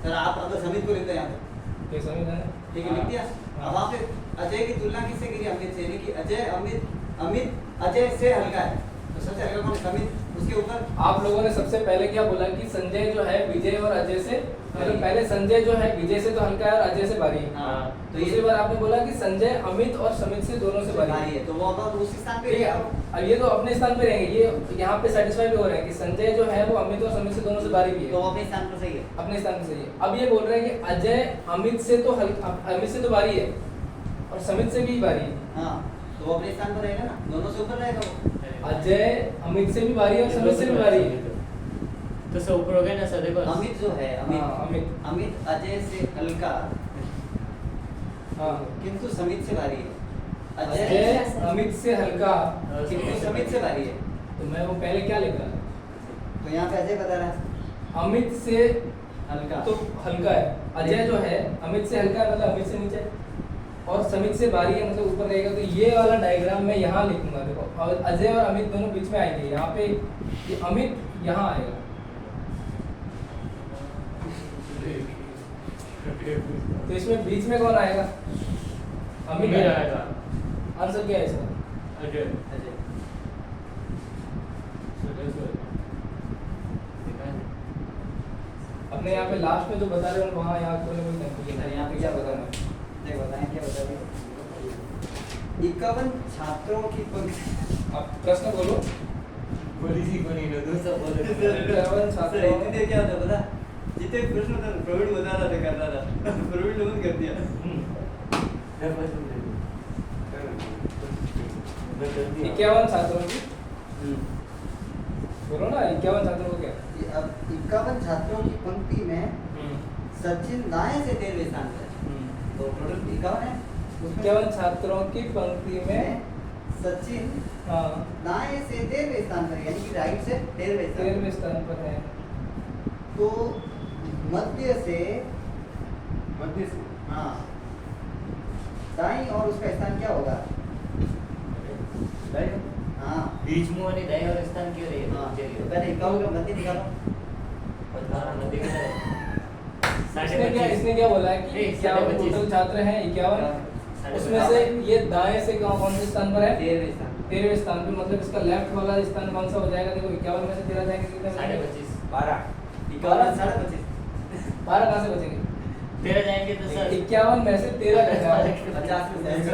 सर आप अगर समित को लिखते हैं यहाँ पे, ये समित है ना? ठीक है, लिख दिया। अब वहाँ पे अजय की तुलना किससे करी? अमित से। यानी कि अजय अमित अमित अजय से हल्का है। तो सबसे हल्का कौन? समित। उसके ऊपर आप लोगों ने सबसे पहले क्या बोला कि संजय जो है विजय और अजय से मतलब पहले संजय जो है विजय से तो हल्का है और अजय से भारी है। हाँ तो दूसरी बार आपने बोला कि संजय अमित और समित से दोनों से भारी भारी है। है, तो वो अब उस स्थान पे ठीक है, अब ये तो अपने स्थान पे रहेंगे, ये यहाँ पे सेटिस्फाई भी हो रहे हैं कि संजय जो है वो अमित और समित से दोनों से भारी भी तो है, वो अपने स्थान पर सही है। अपने स्थान पे सही है। अब ये बोल रहे हैं कि अजय अमित से तो अमित से तो भारी है और समित से भी भारी है। हाँ तो वो अपने स्थान पर रहेगा ना, दोनों से ऊपर रहेगा वो। अजय अमित से भी भारी है और समित से भी भारी है। तो सब ऊपर हो गया ना सर, देखो अमित जो है हाँ, अमित। अमित अजय से हल्का हाँ, किंतु समित से भारी है। अजय अमित से हल्का किंतु समित से भारी है। तो मैं वो पहले क्या लिख रहा तो यहाँ पे अजय बता रहा है था, अमित से हल्का। तो हल्का है, अजय जो है अमित से हल्का है मतलब अमित से नीचे और समित से भारी है मतलब ऊपर रहेगा। तो ये वाला डायग्राम मैं यहाँ लिखूंगा, देखो और अजय और अमित दोनों बीच में आएंगे, यहाँ पे ये अमित यहाँ आएगा। तो इसमें बीच में कौन आएगा? अमित आएगा। आंसर क्या है इसका? अजय अजय अपने यहाँ पे लास्ट में जो बता रहे हो वहाँ यहाँ कोई ना कोई कंफ्यूजन है। यहाँ पे क्या बताना है? देखो बताएं क्या बता रहे हो? 51 छात्रों की पंक्ति। आप प्रश्न बोलो। बोली जी कोनी नो दूसरा बोले 51 सर छात्रों इतनी देर क्या होता है पता? जितने प्रश्न था प्रवीण बता रहा था कर रहा था, प्रवीण ने बंद कर दिया। मैं 51 छात्रों की बोलो ना, 51 छात्रों को क्या? अब 51 छात्रों की पंक्ति में सचिन दाएं से 13वें स्थान पर है। तो टोटल 51 है। 51 छात्रों की पंक्ति में सचिन हाँ दाएं से 13वें स्थान पर है, यानी कि राइट से 13वें स्थान 13वें स्थान पर है। तो मध्य से हाँ दाईं और उसका स्थान क्या होगा? हाँ बीच में वाली दाएं और स्थान क्यों रही है? हाँ तो पहले 51 का मध्य निकालो। इसने क्या बोला है कि 51 टोटल छात्र हैं 51, उसमें से ये दाएं से कौन से स्थान पर है? 13वें स्थान 13वें स्थान पे, मतलब इसका लेफ्ट वाला स्थान कौन सा हो जाएगा? देखो 51 में से 13 जाएंगे कितने बचेंगे? 12 51 साढ़े 25 12 कहाँ से बचेंगे? 13 जाएंगे तो सर 51 में से 13 घटाए 50 में से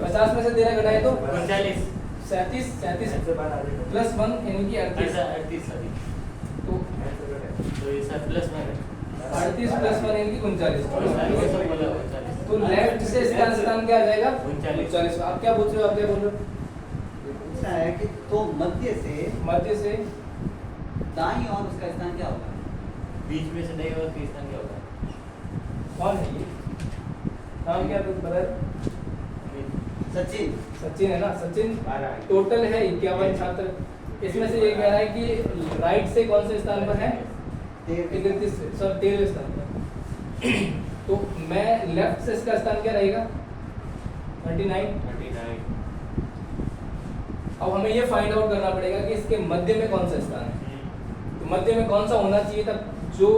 50 में से 13 घटाए तो 39 37 प्लस 1 यानी कि 38। 38 सॉरी तो तो ये सर प्लस में 38 प्लस 1 यानी कि 39। वो सब बोला 39 तो लेफ्ट से इसका स्थान क्या आ जाएगा? 39। 39। आप क्या पूछ रहे हो? आप क्या बोल रहे हो? पूछना है कि तो मध्य से मध्य से दाईं और उसका स्थान क्या होगा? बीच में से दाएं और का स्थान क्या होगा? कौन है ये? नाम क्या तुम बता? सचिन सचिन है ना? सचिन टोटल है 51 छात्र, इसमें से ये कह रहा है कि राइट से कौन से स्थान पर है? 31 सर 13वें स्थान पर। तो मैं लेफ्ट से इसका स्थान क्या रहेगा? 39। अब हमें ये फाइंड आउट करना पड़ेगा कि इसके मध्य में कौन सा स्थान है। तो मध्य में कौन सा होना चाहिए था? जो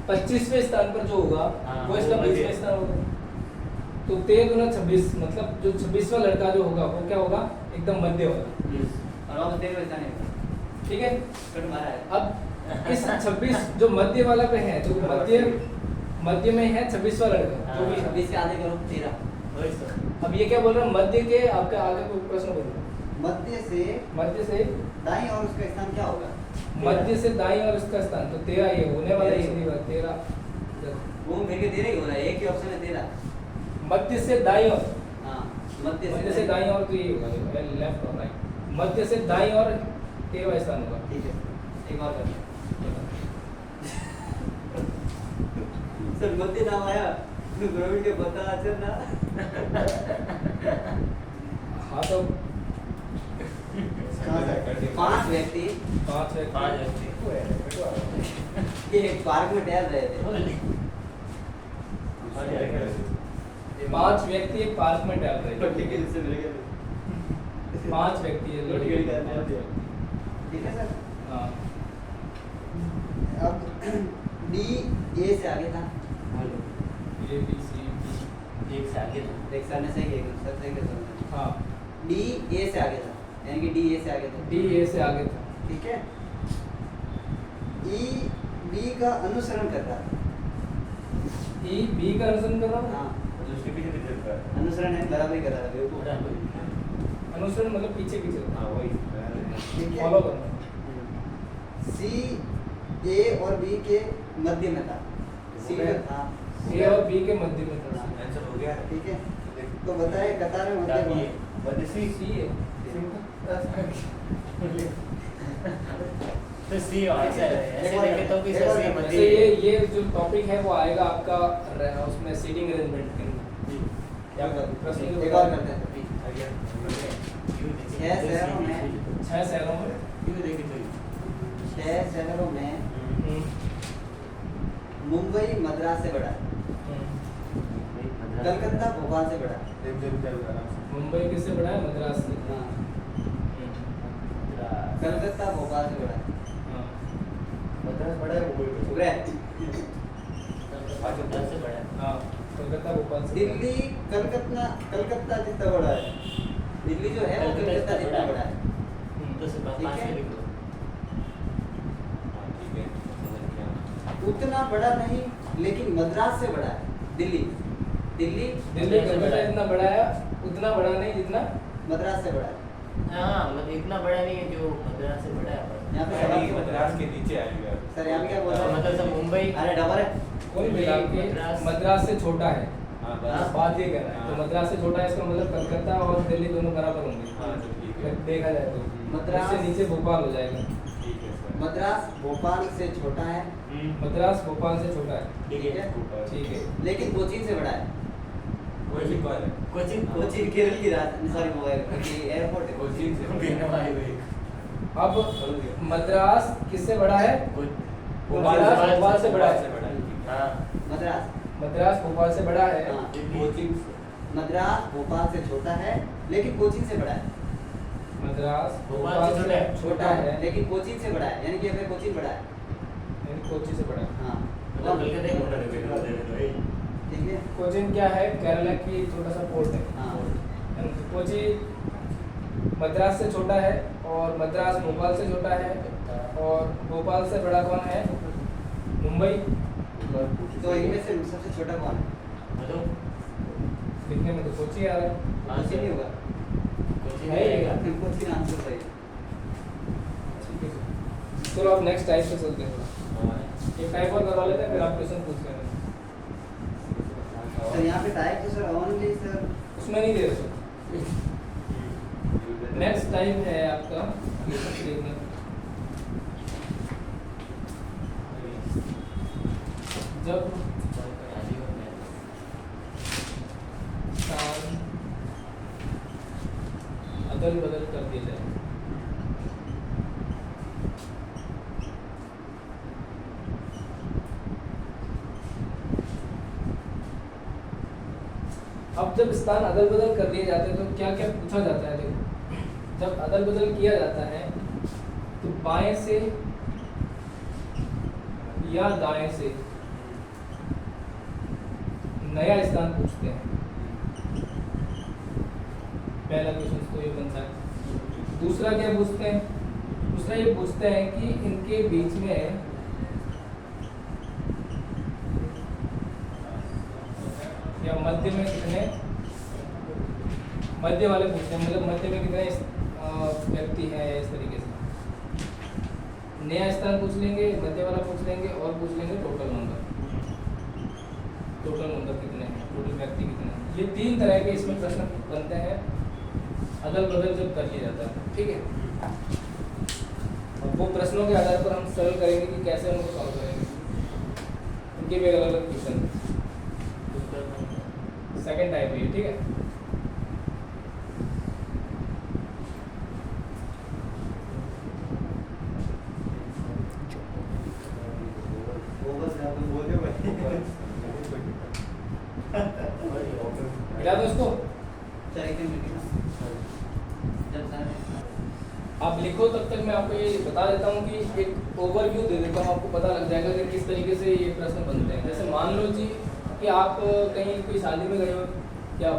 25वें स्थान पर जो होगा हाँ, वो इसका वो 20वें स्थान होगा। तो 13 दूना 26, मतलब जो 26वां लड़का जो होगा वो क्या होगा? एकदम मध्य होगा। और अब 13वें स्थान है। ठीक है, कट मारा है। अब इस 26 जो मध्य वाला पे है, जो मध्य में है 26वां लड़का जो भी है। 26 के आधे करो 13। वही सर अब ये क्या बोल रहा है? मध्य के आपका आगे कोई प्रश्न बोलो। मध्य से दाईं और उसका स्थान क्या होगा? मध्य से दाईं और उसका स्थान तो 13 ये होने वाला है, इसलिए 13 घूम फिर के 13 ही हो रहा है, एक ही ऑप्शन है 13। मध्य से दाईं और हाँ मध्य से दाईं और तो ये होगा लेफ्ट और राइट। मध्य से दाईं और 13वां स्थान होगा। ठीक है, एक और कर सर मध्य नाम आया तो प्रवीण के पता अच्छा ना। हाँ तो 5 व्यक्ति एक पार्क में टहल रहे थे। 5 व्यक्ति एक पार्क में टहल रहे थे। ठीक है, इससे मिल गया। 5 व्यक्ति है। ठीक है सर। हाँ अब डी ए से आगे था। A B C D एक से आगे था देख सर ने सही किया, सर सही किया। हाँ डी ए से आगे था, यानी कि डी ए से आगे था। D A से आगे था। ठीक है। ई बी का अनुसरण कर रहा है। ई बी का अनुसरण कर रहा है। हाँ, मतलब उसके पीछे पीछे चलता है। अनुसरण है, बराबरी कर रहा है बेवकूफ। अनुसरण मतलब पीछे पीछे हाँ वही ठीक है। फॉलो करना। सी ए और बी के मध्य में था। सी हो गया? हाँ, ए और बी के मध्य में था। आंसर हो गया है। ठीक है। तो बताए कतार में मध्य कौन है? बट सी सी है। तो सी ऐसे ऐसे देखे तो भी एक और सी करते मध्य वैसे ये जो टॉपिक है वो आएगा आपका उसमें सीटिंग अरेंजमेंट के अंदर। क्या प्रश्न के एक और करते हैं। छह शहरों में 6 शहरों में क्यों देखे तो 6 शहरों में मुंबई मद्रास से बड़ा है। कलकत्ता भोपाल से बड़ा है। मुंबई किससे बड़ा है? मद्रास से। हाँ, कलकत्ता भोपाल से बड़ा है। हाँ। मद्रास बड़ा है मुंबई ठीक है। से बड़ा है। हाँ, कलकत्ता भोपाल से। दिल्ली कलकत्ता जितना बड़ा है। दिल्ली जो है वो कलकत्ता जितना बड़ा है। तो से ठीक पास है। में लिख लो। ठीक है समझ गया। उतना बड़ा नहीं, लेकिन मद्रास से बड़ा है। दिल्ली दिल्ली कलकत्ता इतना बड़ा है, उतना बड़ा नहीं जितना मद्रास से बड़ा है। हाँ मतलब इतना बड़ा नहीं है जो मद्रास से बड़ा है। यहाँ पे सवाल क्यों मद्रास के नीचे आएगा। सर यहाँ पे क्या बोल रहे हैं? मतलब सब मुंबई अरे डबर है। कोई मिला के मद्रास से छोटा है। हाँ बात ये कह रहा है। तो हाँ। मद्रास से छोटा है इसका मतलब कलकत्ता और दिल्ली दोनों बराबर होंगे। हाँ तो ठीक है। अगर देखा जाए तो मद्रास- उससे नीचे भोपाल हो जाएगा। ठीक है सर। मद्रास भोपाल से छोटा है, मद्रास भोपाल से छोटा है। ठीक है, ठीक है। लेकिन कोचीन से बड़ा है। वही लिखवा है। कोचिंग कोचीन केरल की राजधानी, सॉरी मोबाइल एयरपोर्ट है। कोचीन से अब मद्रास किससे बड़ा है? भोपाल से बड़ा है। हाँ मद्रास मद्रास भोपाल से बड़ा है। हाँ। कोचिंग मद्रास भोपाल से छोटा है, लेकिन कोचीन से बड़ा है। मद्रास भोपाल से छोटा है। छोटा है लेकिन कोचीन से बड़ा है, यानी कि अपने कोचीन बड़ा है। यानी कोची से बड़ा है। हाँ, मतलब कलकत्ता ही मोटा है। ठीक है। कोचिन क्या है? केरला की छोटा सा पोर्ट है। हाँ, कोची मद्रास से छोटा है और मद्रास भोपाल से छोटा है और भोपाल से बड़ा कौन है? मुंबई। तो इनमें से सबसे छोटा कौन है? मतलब दिखने में तो कोची आ रहा है। कोचीन नहीं होगा। कोचिंग है ही रहेगा। कोचीन आंसर सही है। चलो आप नेक्स्ट टाइप से चलते हैं। एक टाइप और करवा लेते हैं फिर आप क्वेश्चन पूछ लेना। सर यहाँ पे टाइप तो सर ओनली सर उसमें नहीं दे रहे सर। नेक्स्ट टाइप है आपका देखना। जब स्थान अदल बदल कर दिया जाए। अब जब स्थान अदल बदल कर दिए जाते हैं तो क्या क्या पूछा जाता है? देखो, जब अदल बदल किया जाता है तो बाएं से या दाएं से नया स्थान पूछते हैं। पहला क्वेश्चन तो ये बनता है। दूसरा क्या पूछते हैं? दूसरा ये पूछते हैं कि इनके बीच में या मध्य में कितने, मध्य वाले पूछते हैं, मतलब मध्य में कितने व्यक्ति हैं, इस तरीके से नया स्थान पूछ लेंगे, मध्य वाला पूछ लेंगे और पूछ लेंगे टोटल नंबर कितने हैं, टोटल व्यक्ति कितने हैं। ये 3 तरह के इसमें प्रश्न बनते हैं अदल बदल जब कर लिया जाता है। ठीक है, और वो प्रश्नों के आधार पर हम सरल करेंगे कि कैसे हम उनको सॉल्व करेंगे। उनके भी अलग अलग क्वेश्चन। सेकंड टाइप है, ठीक है। मिला दो इसको। आप लिखो तब तक मैं आपको ये बता देता हूँ कि एक ओवरव्यू दे देता हूँ, आपको पता लग जाएगा कि किस तरीके से ये प्रश्न बनते हैं। जैसे मान लो जी कि आप कहीं कोई शादी में गए हो, या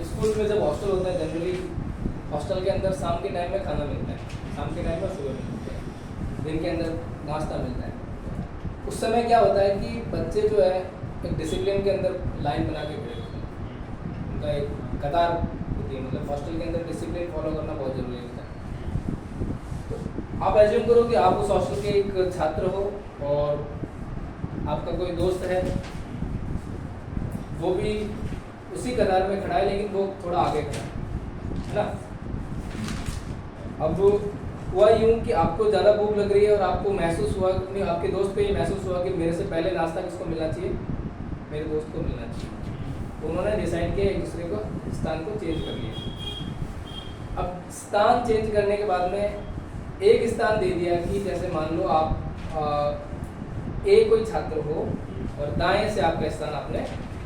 स्कूल में जब हॉस्टल होता है जनरली हॉस्टल के अंदर शाम के टाइम में खाना मिलता है, शाम के टाइम में सुबह मिलता है। दिन के अंदर नाश्ता मिलता है। उस समय क्या होता है कि बच्चे जो है एक डिसिप्लिन के अंदर लाइन बना के खड़े होते हैं, उनका एक कतार होती है, मतलब हॉस्टल के अंदर डिसिप्लिन फॉलो करना बहुत ज़रूरी होता है। तो आप एज्यूम करो कि आप उस हॉस्टल के एक छात्र हो और आपका कोई दोस्त है, वो भी उसी कतार में खड़ा है लेकिन वो थोड़ा आगे खड़ा है ना। अब हुआ यूं कि आपको ज़्यादा भूख लग रही है और आपको महसूस हुआ, नहीं आपके दोस्त को ये महसूस हुआ कि मेरे से पहले नाश्ता किसको मिलना चाहिए, मेरे दोस्त को मिलना चाहिए। तो उन्होंने डिसाइड किया एक दूसरे को स्थान को चेंज कर लिया। अब स्थान चेंज करने के बाद में एक स्थान दे दिया कि जैसे मान लो आप ए कोई छात्र हो और दाएं से आपका स्थान आपने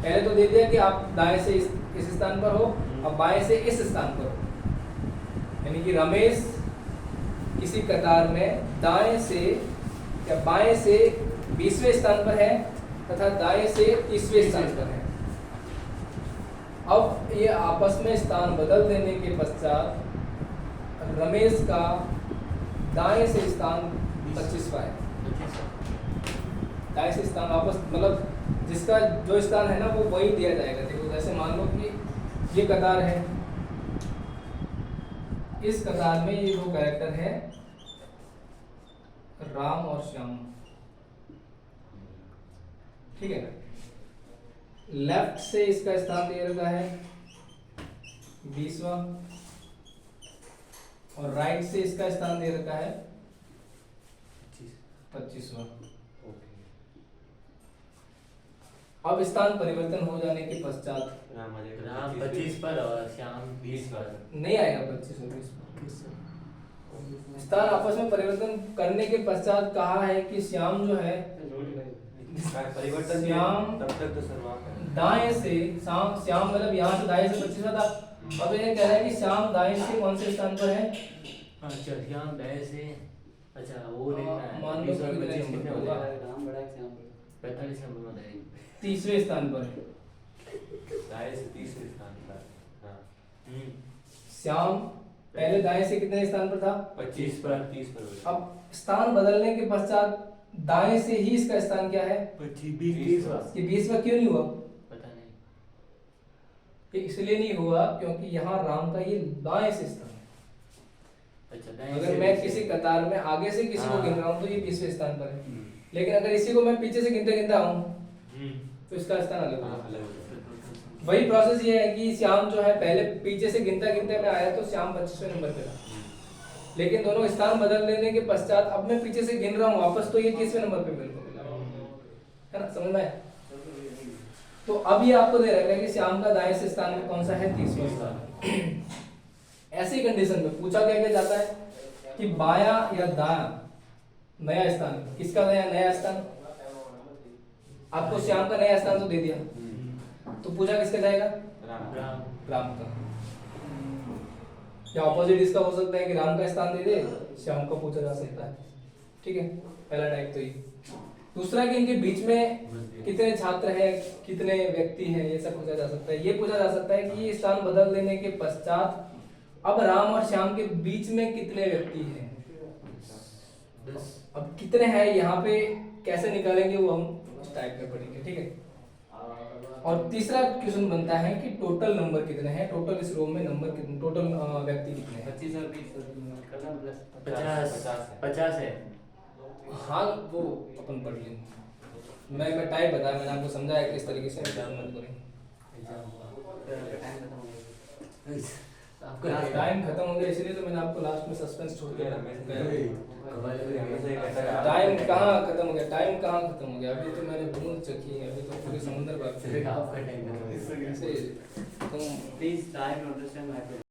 पहले तो दे दिया कि आप दाएं से इस स्थान पर हो, अब बाएं से इस स्थान पर हो, यानी कि रमेश किसी कतार में दाएं से या बाएं से 20वें स्थान पर है तथा दाएं से 30वें स्थान पर है। अब ये आपस में स्थान बदल देने के पश्चात रमेश का दाएं से स्थान 25वां है। दाएं से स्थान वापस मतलब जिसका जो स्थान है ना वो वही दिया जाएगा। देखो जैसे मान लो कि ये कतार है, इस कतार में ये दो कैरेक्टर है राम और श्याम, ठीक है। लेफ्ट से इसका स्थान दे रखा है 20वां और राइट से इसका स्थान दे रखा है 25वां। अब स्थान परिवर्तन हो जाने के पश्चात राम 25 पर और श्याम 20 पर नहीं आएगा 25 और 20 पर। स्थान आपस में परिवर्तन करने के पश्चात कहा है कि श्याम जो है परिवर्तन श्याम तब तक तो सर्वांग दाएं से श्याम मतलब यहाँ से दाएं से 25वां था। अब ये कह रहा है कि श्याम दाएं से कौन से स्थान पर है? अच्छा श्याम दाएं से, अच्छा वो देखना है। मान लो 20 और कितने 25 कितने नंबर हो होगा? गए? राम बड़ा है, श्याम बड़ा 45 नंबर में जाएगी। 30वें स्थान पर है। दाएं से 30वें स्थान पर। हाँ श्याम पहले दाएं से कितने स्थान पर था? 25 पर 30 पर। अब स्थान बदलने के पश्चात दाएं से ही इसका स्थान क्या है? 25 20 ये 20वां क्यों नहीं हुआ? पता नहीं। ये इसलिए नहीं हुआ क्योंकि यहाँ राम का ये दाएं से स्थान है। अच्छा दाएं अगर से मैं 20 किसी कतार में आगे से किसी को हाँ। गिन रहा हूँ तो ये 20वें स्थान पर है, लेकिन अगर इसी को मैं पीछे से गिनते गिनता हूँ तो इसका स्थान अलग होगा। वही प्रोसेस ये है कि श्याम जो है पहले पीछे से गिनता गिनते में आया तो श्याम 25वें नंबर पे था, लेकिन दोनों स्थान बदल लेने के पश्चात अब मैं पीछे से गिन रहा हूँ वापस तो ये 30वें नंबर पे मेरे को मिला है ना, समझ में आया? तो अब ये आपको दे रखा है कि श्याम का दाएं से स्थान में कौन सा है? 30वां स्थान। ऐसी कंडीशन में पूछा क्या जाता है कि बायां या दायां नया स्थान, किसका नया स्थान? आपको श्याम का नया स्थान तो दे दिया, तो पूछा किसका जाएगा? राम का। या ऑपोजिट इसका हो सकता है कि राम का स्थान दे दे, श्याम का पूछा जा सकता है, ठीक है। पहला टाइप तो ये। दूसरा कि इनके बीच में कितने छात्र हैं, कितने व्यक्ति हैं, ये सब पूछा जा सकता है। ये पूछा जा सकता है कि ये स्थान बदल देने के पश्चात अब राम और श्याम के बीच में कितने व्यक्ति हैं। अब कितने हैं यहाँ पे कैसे निकालेंगे वो हम उस टाइप में पढ़ेंगे, ठीक है। और तीसरा क्वेश्चन बनता है कि टोटल नंबर कितने हैं, टोटल इस रो में नंबर कितने, टोटल व्यक्ति कितने हैं। 25 और 20 करना प्लस 50 है। हाँ वो अपन पढ़ लेंगे। मैं टाइप बताया, मैंने आपको समझाया किस तरीके से एग्जाम करेंगे। आपका टाइम खत्म हो गया इसलिए तो मैंने आपको लास्ट में सस्पेंस छोड़ दिया। टाइम टाइम कहाँ खत्म हो गया, टाइम कहाँ खत्म हो गया? अभी तो मैंने बूंद चखी है, अभी तो पूरे समुद्र बात आपका टाइम ऐसे तुम Please try to understand my point.